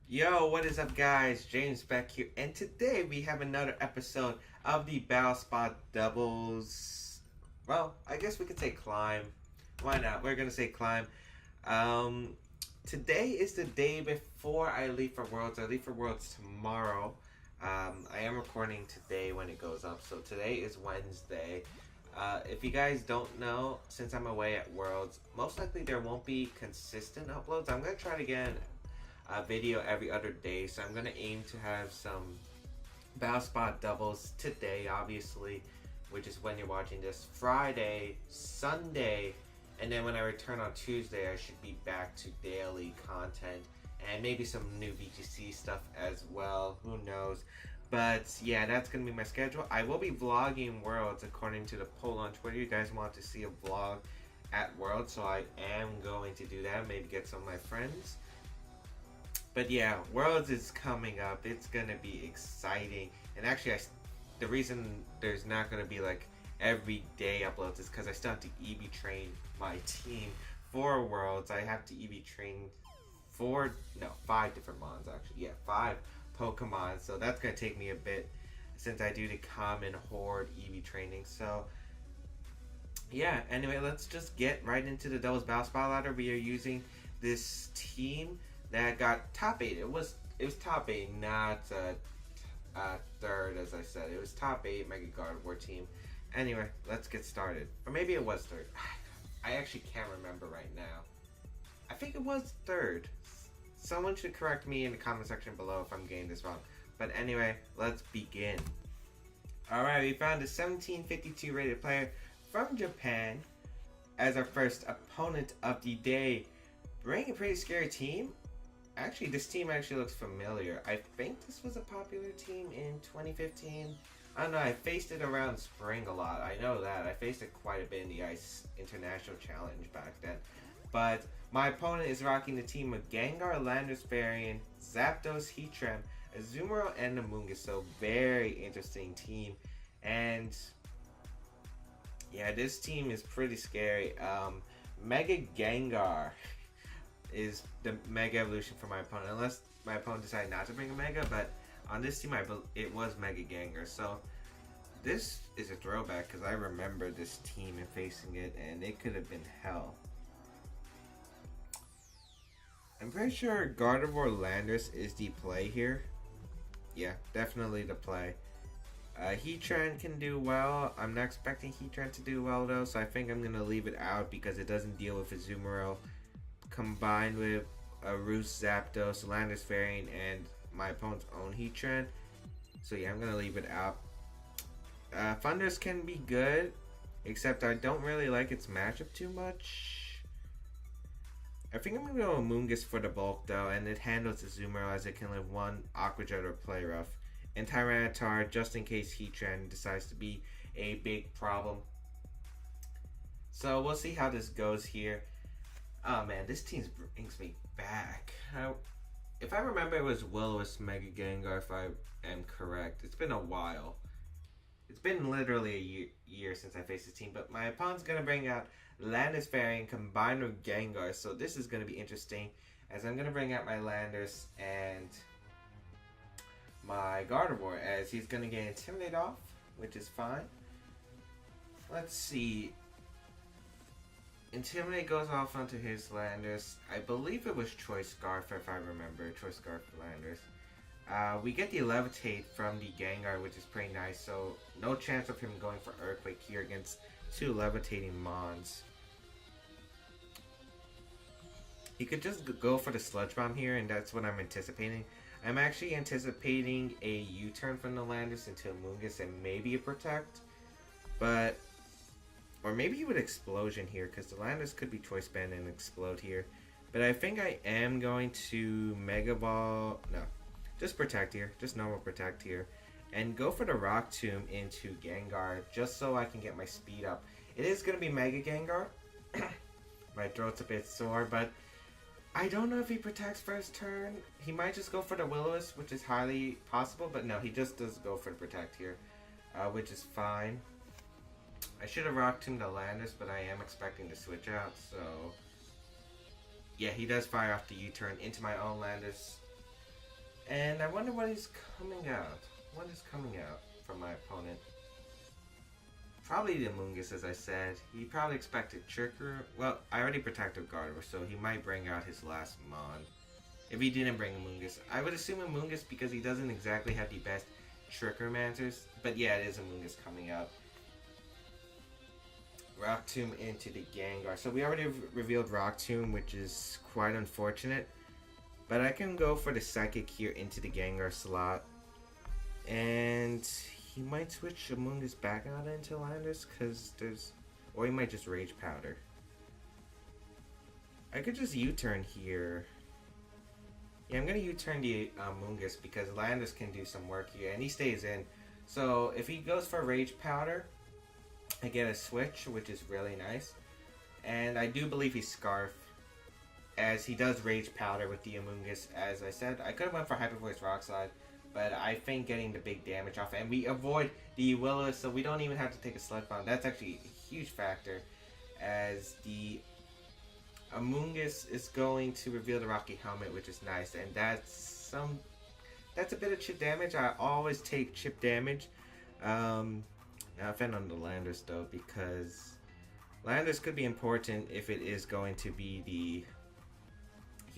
Yo, what is up, guys? James Baek here, and today we have another episode of the Battle Spot Doubles. Well, I guess we could say climb. Why not? We're gonna say climb. Um, Today is the day before I leave for Worlds. I leave for Worlds tomorrow. I am recording today when it goes up, so today is Wednesday. If you guys don't know, since I'm away at Worlds, most likely there won't be consistent uploads. I'm gonna try to get a video every other day, so I'm gonna aim to have some Battle Spot doubles today, obviously, which is when you're watching this, Friday, Sunday, and then when I return on Tuesday, I should be back to daily content and maybe some new VGC stuff as well. Who knows? But yeah, that's gonna be my schedule. I will be vlogging Worlds according to the poll on Twitter. You guys want to see a vlog at Worlds, so I am going to do that. Maybe get some of my friends. But yeah, Worlds is coming up. It's gonna be exciting. And actually, the reason there's not gonna be like everyday uploads is because I still have to EV train my team for Worlds. I have to EV train five different mons actually. Yeah, five Pokemon. So that's gonna take me a bit since I do the common horde EV training. So yeah. Anyway, let's just get right into the doubles battle spot ladder. We are using this team that got top 8. It was top 8, not third, as I said. It was top 8 Mega Gardevoir team. Anyway, let's get started. Or maybe it was third. I actually can't remember right now. I think it was third. Someone should correct me in the comment section below if I'm getting this wrong. But anyway, let's begin. Alright, we found a 1752 rated player from Japan as our first opponent of the day. Bringing a pretty scary team. Actually, this team actually looks familiar. I think this was a popular team in 2015. I don't know, I faced it around spring a lot. I know that. I faced it quite a bit in the Ice International Challenge back then. But my opponent is rocking the team of Gengar, Landorus Varian, Zapdos, Heatran, Azumarill, and Amoonguss. So very interesting team. And yeah, this team is pretty scary. Mega Gengar is the Mega Evolution for my opponent, unless my opponent decided not to bring a Mega, but on this team it was Mega Gengar, so this is a throwback because I remember this team and facing it, and it could have been hell. I'm pretty sure Gardevoir Landorus is the play here. Yeah, definitely the play. Heatran can do well. I'm not expecting Heatran to do well though, so I think I'm going to leave it out because it doesn't deal with Azumarill combined with a Roost, Zapdos, Landorus Variant, and my opponent's own Heatran. So yeah, I'm gonna leave it out. Thundurus can be good, except I don't really like its matchup too much. I think I'm gonna go Amoonguss for the bulk though, and it handles Azumarill as it can live one Aqua Jet or Play Rough. And Tyranitar, just in case Heatran decides to be a big problem. So we'll see how this goes here. Oh man, this team brings me back. If I remember, it was Will-O-Wisp Mega Gengar, if I am correct. It's been a while. It's been literally a year since I faced this team, but my opponent's going to bring out Landorus Variant combined with Gengar, so this is going to be interesting, as I'm going to bring out my Landorus and my Gardevoir, as he's going to get Intimidate off, which is fine. Let's see. Intimidate goes off onto his Landorus. I believe it was Choice Scarf, if I remember. Choice Scarf for Landorus. We get the Levitate from the Gengar, which is pretty nice. So, no chance of him going for Earthquake here against two Levitating Mons. He could just go for the Sludge Bomb here, and that's what I'm anticipating. I'm actually anticipating a U-turn from the Landorus into Amoonguss and maybe a Protect. But or maybe he would Explosion here, because the Landorus could be Choice Band and Explode here. But I think I am going to Mega Ball. No, just Protect here. Just normal Protect here. And go for the Rock Tomb into Gengar, just so I can get my speed up. It is going to be Mega Gengar. My throat's a bit sore, but I don't know if he protects first turn. He might just go for the Will-O-Wisp, which is highly possible. But no, he just does go for the Protect here, which is fine. I should have Rock Tomb the Landorus, but I am expecting to switch out, so yeah, he does fire off the U-turn into my own Landorus. And I wonder what is coming out. What is coming out from my opponent? Probably the Amoonguss, as I said. He probably expected Trickery. Well, I already protected Gardevoir, so he might bring out his last Mon. If he didn't bring Amoonguss. I would assume Amoonguss because he doesn't exactly have the best Trickermancers. But yeah, it is Amoonguss coming out. Rock Tomb into the Gengar. So we already revealed Rock Tomb, which is quite unfortunate. But I can go for the Psychic here into the Gengar slot. And he might switch Amoonguss back out into Landorus because there's... Or he might just Rage Powder. I could just U-turn here. Yeah, I'm going to U-turn the Amoonguss because Landorus can do some work here. And he stays in. So if he goes for Rage Powder, I get a switch, which is really nice. And I do believe he's Scarf, as he does Rage Powder with the Amoonguss, as I said. I could have went for Hyper Voice Rock Slide, but I think getting the big damage off, and we avoid the Willow, so we don't even have to take a Sled Bomb. That's actually a huge factor, as the Amoonguss is going to reveal the Rocky Helmet, which is nice, and that's a bit of chip damage. I always take chip damage. Now I found on the Landorus though, because Landorus could be important if it is going to be the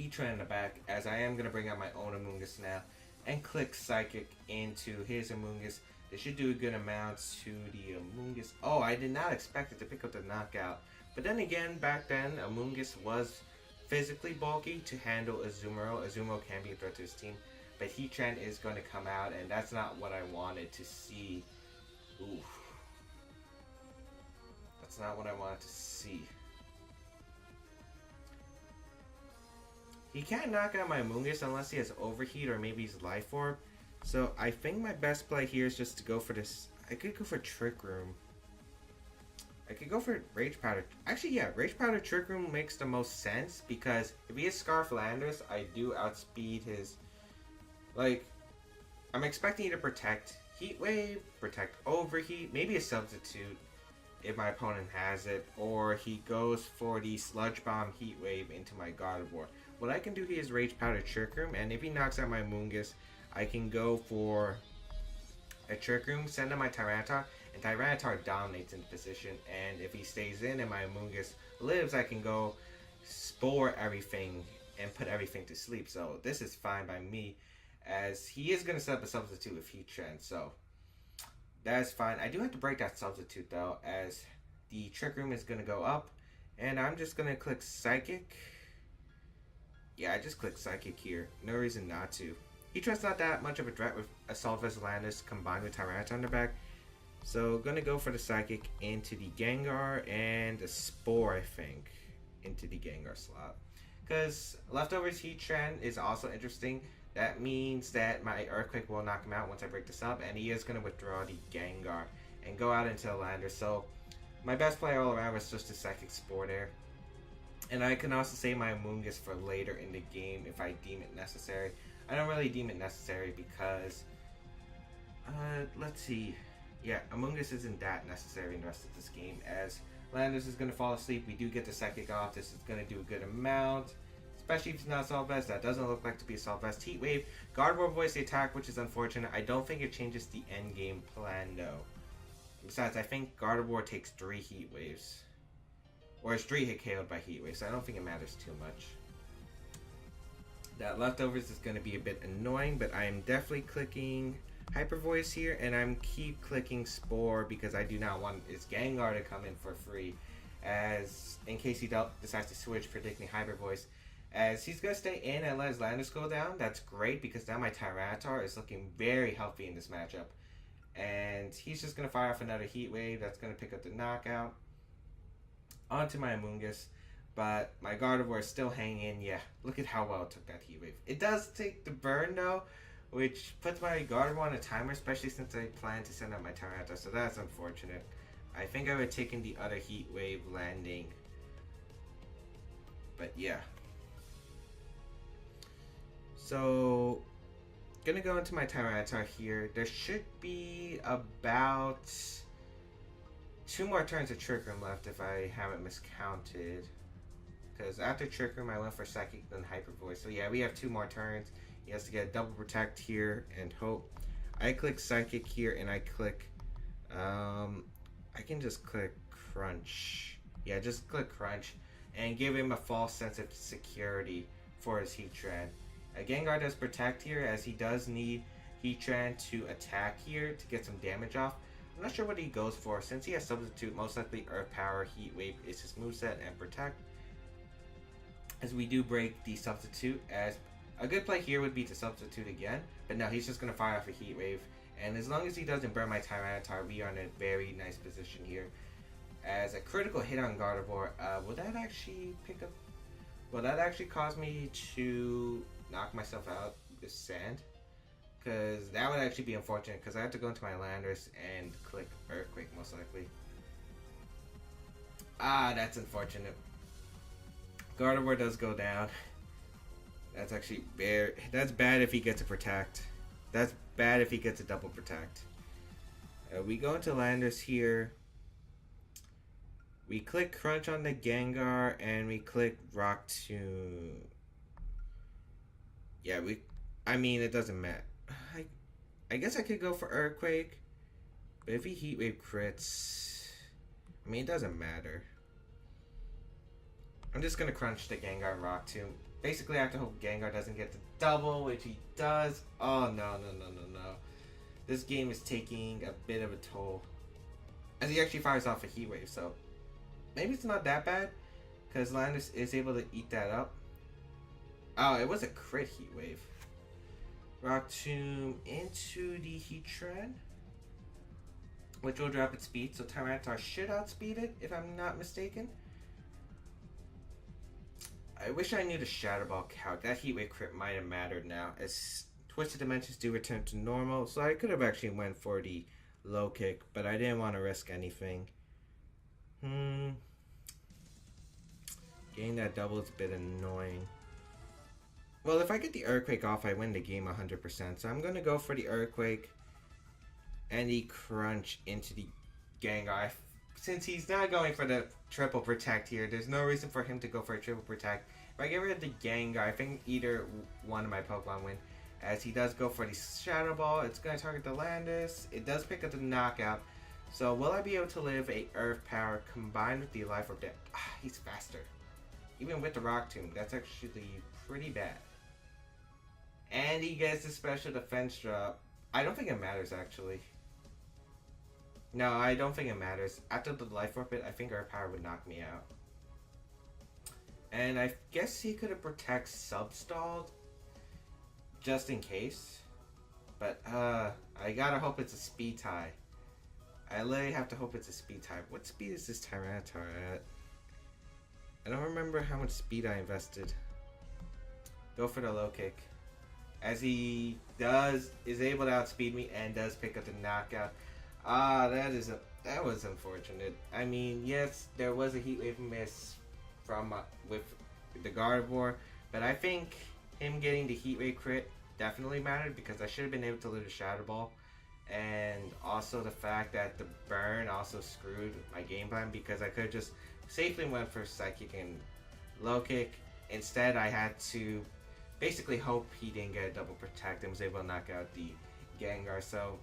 Heatran in the back, as I am going to bring out my own Amoonguss now and click Psychic into his Amoonguss. This should do a good amount to the Amoonguss. Oh, I did not expect it to pick up the knockout. But then again, back then, Amoonguss was physically bulky to handle Azumarill. Azumarill can be a threat to his team, but Heatran is going to come out, and that's not what I wanted to see. Oof. That's not what I wanted to see. He can't knock out my Amoonguss unless he has Overheat or maybe he's Life Orb. So I think my best play here is just to go for this. I could go for Trick Room. I could go for Rage Powder. Actually, yeah, Rage Powder Trick Room makes the most sense because if he is Scarf Landorus, I do outspeed his... Like, I'm expecting you to protect Heat Wave, protect Overheat, maybe a Substitute if my opponent has it, or he goes for the Sludge Bomb Heat Wave into my Gardevoir. What I can do here is Rage Powder Trick Room, and if he knocks out my Amoonguss, I can go for a Trick Room, send in my Tyranitar, and Tyranitar dominates in position, and if he stays in and my Amoonguss lives, I can go Spore everything and put everything to sleep. So this is fine by me, as he is going to set up a Substitute with Heatran, so that's fine. I do have to break that Substitute though, as the Trick Room is going to go up, and I'm just going to click Psychic. Yeah, I just clicked Psychic here. No reason not to. Heatran's not that much of a threat with Assault Vest Landorus combined with Tyranitar on the back. So, gonna go for the Psychic into the Gengar and a Spore, I think, into the Gengar slot. Because Leftovers Heatran is also interesting. That means that my Earthquake will knock him out once I break this up, and he is gonna withdraw the Gengar and go out into the Landorus. So, my best play all around was just a Psychic Spore there. And I can also save my Amoonguss for later in the game if I deem it necessary. I don't really deem it necessary because, let's see. Yeah, Amoonguss isn't that necessary in the rest of this game, as Landorus is going to fall asleep. We do get the Psychic off. This is going to do a good amount, especially if it's not Assault Vest. That doesn't look like to be Assault Vest. Heat Wave. Gardevoir voice the attack, which is unfortunate. I don't think it changes the end game plan, though. Besides, I think Gardevoir takes 3 Heat Waves. Or is 3 hit KO'd by Heat Wave, so I don't think it matters too much. That Leftovers is going to be a bit annoying, but I am definitely clicking Hyper Voice here, and I'm keep clicking Spore because I do not want his Gengar to come in for free, as in case he decides to switch, predicting Hyper Voice. As he's going to stay in and let his Landorus go down, that's great because now my Tyranitar is looking very healthy in this matchup. And he's just going to fire off another Heat Wave that's going to pick up the knockout onto my Amoonguss, but my Gardevoir is still hanging in. Yeah, look at how well it took that Heat Wave. It does take the burn though, which puts my Gardevoir on a timer, especially since I plan to send out my Tyranitar, so that's unfortunate. I think I would have taken the other Heat Wave landing, but yeah. So, gonna go into my Tyranitar here. There should be about 2 more turns of Trick Room left if I haven't miscounted. Because after Trick Room, I went for Psychic, then Hyper Voice. So yeah, we have 2 more turns. He has to get a double protect here and hope. I click psychic here and I click I can just click crunch. Yeah, just click crunch and give him a false sense of security for his Heatran. Gengar does protect here as he does need Heatran to attack here to get some damage off. I'm not sure what he goes for. Since he has substitute, most likely Earth Power, Heat Wave is his moveset, and protect. As we do break the substitute, as a good play here would be to substitute again, but no, he's just going to fire off a Heat Wave. And as long as he doesn't burn my Tyranitar, we are in a very nice position here. As a critical hit on Gardevoir, will that actually pick up? Will that actually cause me to knock myself out with sand? Because that would actually be unfortunate, because I have to go into my Landorus and click Earthquake most likely. Ah, that's unfortunate. Gardevoir does go down. That's actually very... That's bad if he gets a protect. That's bad if he gets a double protect. We go into Landorus here. We click Crunch on the Gengar and we click Rock Tomb. Yeah, I mean, it doesn't matter. I guess I could go for Earthquake. But if he Heat Wave crits... I mean, it doesn't matter. I'm just going to Crunch the Gengar and Rock Tomb. Basically, I have to hope Gengar doesn't get the double, which he does. Oh, no. This game is taking a bit of a toll. As he actually fires off a Heat Wave, so... Maybe it's not that bad, because Landorus is able to eat that up. Oh, it was a crit Heat Wave. Rock Tomb into the Heatran, which will drop its speed, so Tyranitar should outspeed it, if I'm not mistaken. I wish I knew the Shadow Ball count. That Heat Wave crit might have mattered now, as Twisted Dimensions do return to normal, so I could have actually went for the low kick, but I didn't want to risk anything. Getting that double is a bit annoying. Well, if I get the Earthquake off, I win the game 100%. So I'm going to go for the Earthquake and the Crunch into the Gengar. Since he's not going for the triple protect here, there's no reason for him to go for a triple protect. If I get rid of the Gengar, I think either one of my Pokemon win. As he does go for the Shadow Ball, it's going to target the Landorus. It does pick up the Knockout. So will I be able to live a Earth Power combined with the Life Orb? He's faster. Even with the Rock Tomb, that's actually pretty bad. And he gets the special defense drop. I don't think it matters, actually. No, I don't think it matters. After the Life Orb hit, I think Earth Power would knock me out. And I guess he could have Protect Substalled, just in case. But, I gotta hope it's a speed tie. I literally have to hope it's a speed tie. What speed is this Tyranitar at? I don't remember how much speed I invested. Go for the low kick. As he is able to outspeed me and does pick up the knockout. That was unfortunate. I mean, yes, there was a Heat Wave miss from with the Gardevoir, but I think him getting the Heat Wave crit definitely mattered, because I should have been able to lose a Shadow Ball. And also the fact that the burn also screwed my game plan, because I could have just safely went for Psychic and low kick. Instead, I had to basically hope he didn't get a double protect and was able to knock out the Gengar. So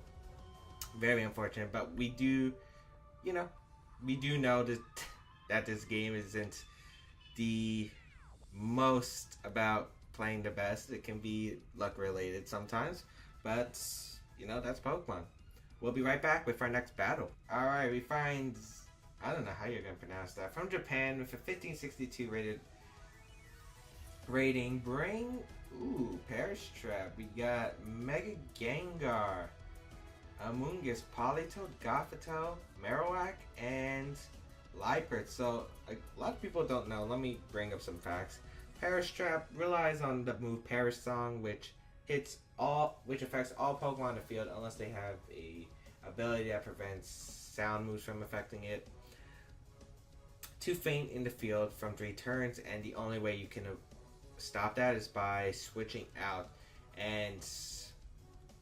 very unfortunate, but we do know that this game isn't the most about playing the best. It can be luck related sometimes, but that's Pokemon. We'll be right back with our next battle. Alright, we find, I don't know how you're going to pronounce that, from Japan with a 1562 rating. Perish Trap. We got Mega Gengar, Amoonguss, Politoed, Gothitelle, Marowak, and Liepard. So, a lot of people don't know. Let me bring up some facts. Perish Trap relies on the move Perish Song, which affects all Pokemon in the field unless they have a ability that prevents sound moves from affecting it. To faint in the field from 3 turns, and the only way you can stop that is by switching out. And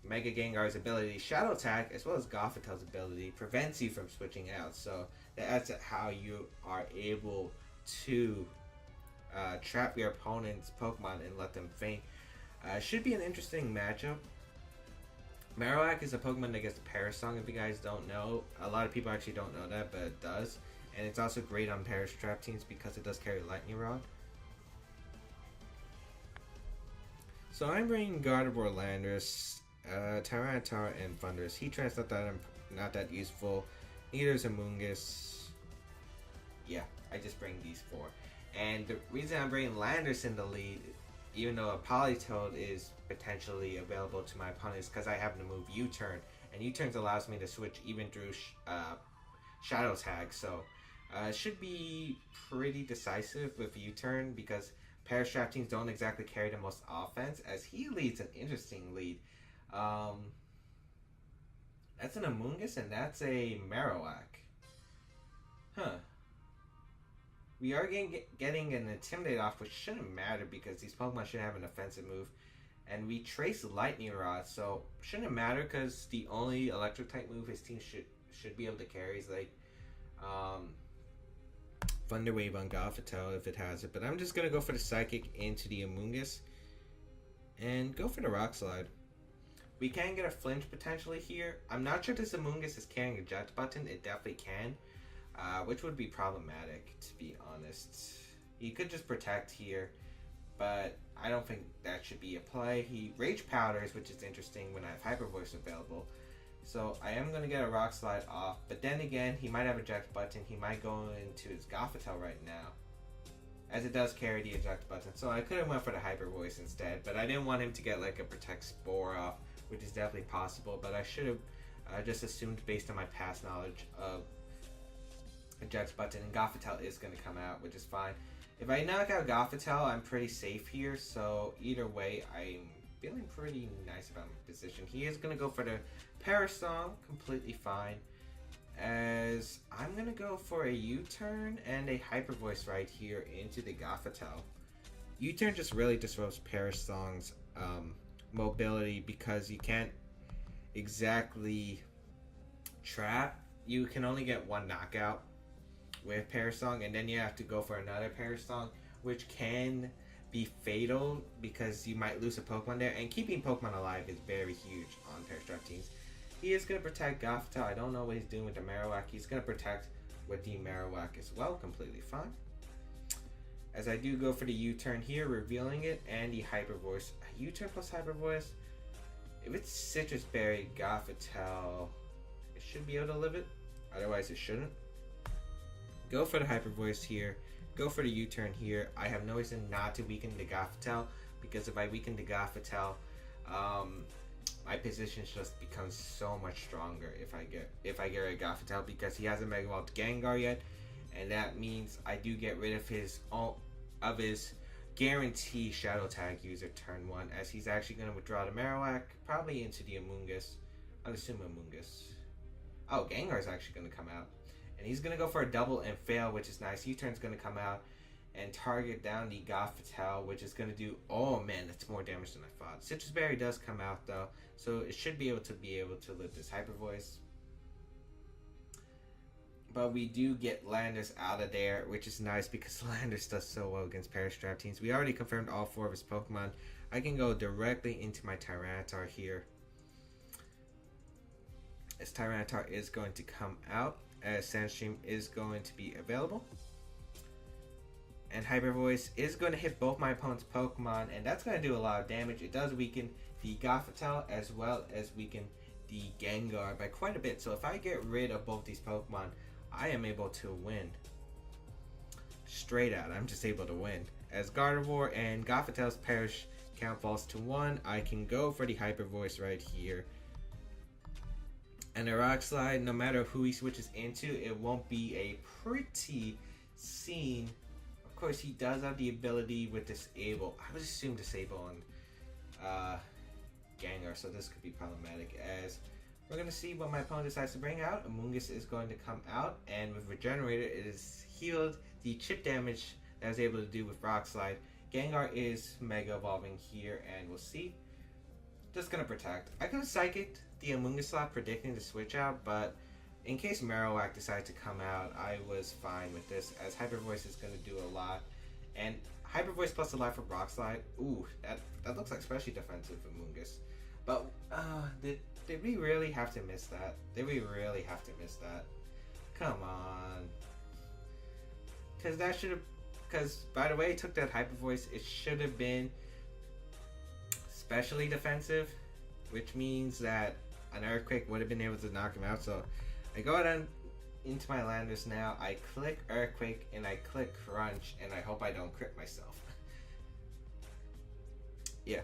Mega Gengar's ability, Shadow Attack, as well as Gothitelle's ability, prevents you from switching out. So that's how you are able to trap your opponent's Pokemon and let them faint. Should be an interesting matchup. Marowak is a Pokemon that gets Perish Song, if you guys don't know. A lot of people actually don't know that, but it does. And it's also great on Perish Trap teams because it does carry Lightning Rod. So I'm bringing Gardevoir, Landorus, Tyranitar, and Thundurus. Heatran's not that useful. Neither is Amoonguss. Yeah, I just bring these four. And the reason I'm bringing Landorus in the lead, even though a Politoed is potentially available to my opponent, is because I happen to move U-Turn. And U-Turns allows me to switch even through Shadow Tag. So it should be pretty decisive with U-Turn because Perish Trap teams don't exactly carry the most offense, as he leads an interesting lead. That's an Amoonguss and that's a Marowak. Huh. We are getting an Intimidate off, which shouldn't matter because these Pokemon should have an offensive move. And we trace Lightning Rod, so shouldn't matter because the only Electric type move his team should be able to carry is like Thunder Wave on Gothitelle if it has it. But I'm just going to go for the Psychic into the Amoonguss and go for the Rock Slide. We can get a flinch potentially here. I'm not sure this Amoonguss is carrying a Eject Button. It definitely can. Which would be problematic, to be honest. He could just protect here, but I don't think that should be a play. He Rage Powders, which is interesting when I have Hyper Voice available. So I am going to get a Rock Slide off, but then again, he might have Eject Button. He might go into his Gothitelle right now, as it does carry the Eject Button. So I could have went for the Hyper Voice instead, but I didn't want him to get like a Protect Spore off, which is definitely possible, but I should have just assumed based on my past knowledge of Eject Button, and Gothitelle is going to come out, which is fine. If I knock out Gothitelle, I'm pretty safe here, so either way, I'm feeling pretty nice about my position. He is going to go for the Perish Song, completely fine, as I'm going to go for a U-Turn and a Hyper Voice right here into the Gothitelle. U-Turn just really disrupts Perish Song's mobility because you can't exactly trap. You can only get one knockout with Perish Song, and then you have to go for another Perish Song, which can be fatal because you might lose a Pokemon there, and keeping Pokemon alive is very huge on Perish Trap teams. He is going to protect Gothitelle. I don't know what he's doing with the Marowak. He's going to protect with the Marowak as well, completely fine. As I do go for the U-Turn here, revealing it, and the Hyper Voice. U-Turn plus Hyper Voice. If it's Citrus Berry, Gothitelle, it should be able to live it. Otherwise, it shouldn't. Go for the Hyper Voice here. Go for the U-Turn here. I have no reason not to weaken the Gothitelle, because if I weaken the Gothitelle, my position just becomes so much stronger if I get rid of Gothitelle, because he hasn't Mega Evolved Gengar yet, and that means I do get rid of his guarantee Shadow Tag user turn 1, as he's actually going to withdraw the Marowak, probably into the Amoonguss. I'll assume Amoonguss. Oh, Gengar's actually going to come out. And he's going to go for a double and fail, which is nice. U-Turn's going to come out and target down the Gothitelle, which is going to do... Oh, man, that's more damage than I thought. Citrus Berry does come out, though, so it should be able to live this Hyper Voice. But we do get Landorus out of there, which is nice because Landorus does so well against Perish Trap teams. We already confirmed all 4 of his Pokemon. I can go directly into my Tyranitar here, as Tyranitar is going to come out, as Sandstream is going to be available. And Hyper Voice is going to hit both my opponent's Pokemon, and that's going to do a lot of damage. It does weaken the Gothitelle as well as weaken the Gengar by quite a bit. So if I get rid of both these Pokemon, I am able to win. Straight out, I'm just able to win. As Gardevoir and Gothitelle's Perish count falls to 1, I can go for the Hyper Voice right here. And a Rock Slide, no matter who he switches into, it won't be a pretty scene. Of course, he does have the ability with Disable. I would assume Disable on Gengar, so this could be problematic, as we're going to see what my opponent decides to bring out. Amoonguss is going to come out, and with Regenerator, it is healed the chip damage that I was able to do with Rock Slide. Gengar is Mega Evolving here, and we'll see. Just going to protect. I could have Psychicked the Amoonguss slot predicting the switch out, but in case Marowak decided to come out, I was fine with this, as Hyper Voice is going to do a lot. And Hyper Voice plus a life of Rock Slide. Ooh, that looks like especially defensive for Mungus. But did we really have to miss that? Did we really have to miss that? Come on. Because that should have... Because, by the way, it took that Hyper Voice. It should have been specially defensive, which means that an Earthquake would have been able to knock him out. So I go down into my landers now. I click Earthquake and I click Crunch, and I hope I don't crit myself. Yeah.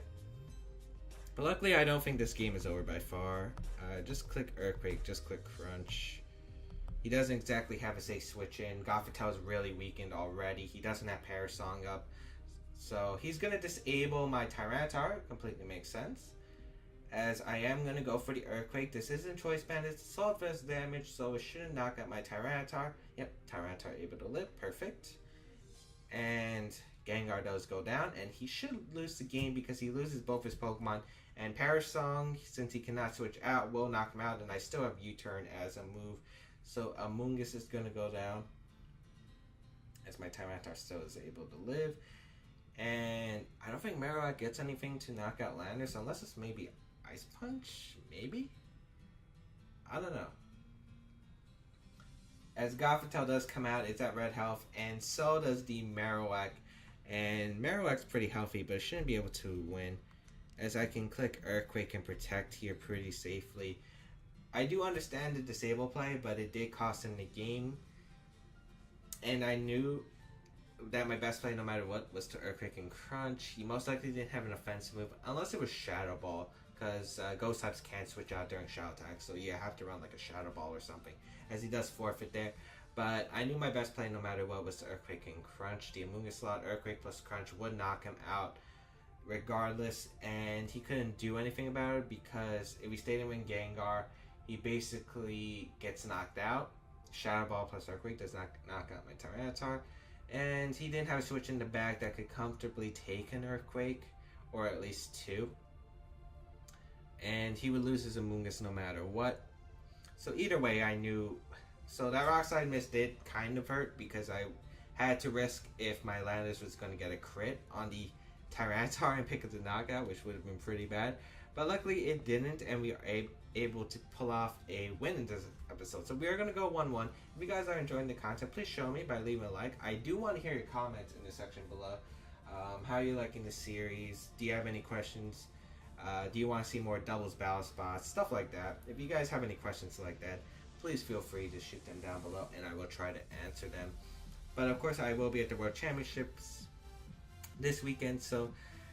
But luckily, I don't think this game is over by far. Just click Earthquake, just click Crunch. He doesn't exactly have a safe switch in. Gothitelle is really weakened already. He doesn't have Parasong up. So he's going to disable my Tyranitar. Completely makes sense. As I am going to go for the Earthquake. This isn't Choice Band. It's Assault Vest damage, so it shouldn't knock out my Tyranitar. Yep, Tyranitar able to live. Perfect. And Gengar does go down. And he should lose the game because he loses both his Pokemon. And Parasong, since he cannot switch out, will knock him out. And I still have U-Turn as a move. So Amoonguss is going to go down. As my Tyranitar still is able to live. And I don't think Marowak gets anything to knock out Landers. Unless it's maybe Ice Punch? Maybe? I don't know. As Gothitelle does come out, it's at red health. And so does the Marowak. And Marowak's pretty healthy, but it shouldn't be able to win. As I can click Earthquake and Protect here pretty safely. I do understand the disable play, but it did cost him the game. And I knew that my best play, no matter what, was to Earthquake and Crunch. He most likely didn't have an offensive move, unless it was Shadow Ball, because Ghost types can't switch out during Shadow Attack, so you have to run like a Shadow Ball or something, as he does forfeit there. But I knew my best play, no matter what, was to Earthquake and Crunch. The Amoonguss slot, Earthquake plus Crunch would knock him out regardless, and he couldn't do anything about it, because if we stayed in win Gengar, he basically gets knocked out. Shadow Ball plus Earthquake does not knock out my Tyranitar. And he didn't have a switch in the bag that could comfortably take an Earthquake, or at least two. And he would lose his Amoonguss no matter what. So either way, I knew. So that Rock Slide miss did kind of hurt, because I had to risk if my Landers was going to get a crit on the Tyranitar and pick up the knockout, which would have been pretty bad. But luckily it didn't, and we are able to pull off a win in this episode. So we are going to go 1-1. If you guys are enjoying the content, please show me by leaving a like. I do want to hear your comments in the section below. How are you liking the series? Do you have any questions? Do you want to see more doubles battle spots? Stuff like that. If you guys have any questions like that, please feel free to shoot them down below, and I will try to answer them. But of course, I will be at the World Championships this weekend, so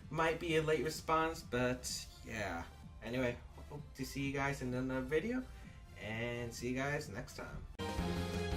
might be a late response, but yeah. Anyway, hope to see you guys in another video, and see you guys next time.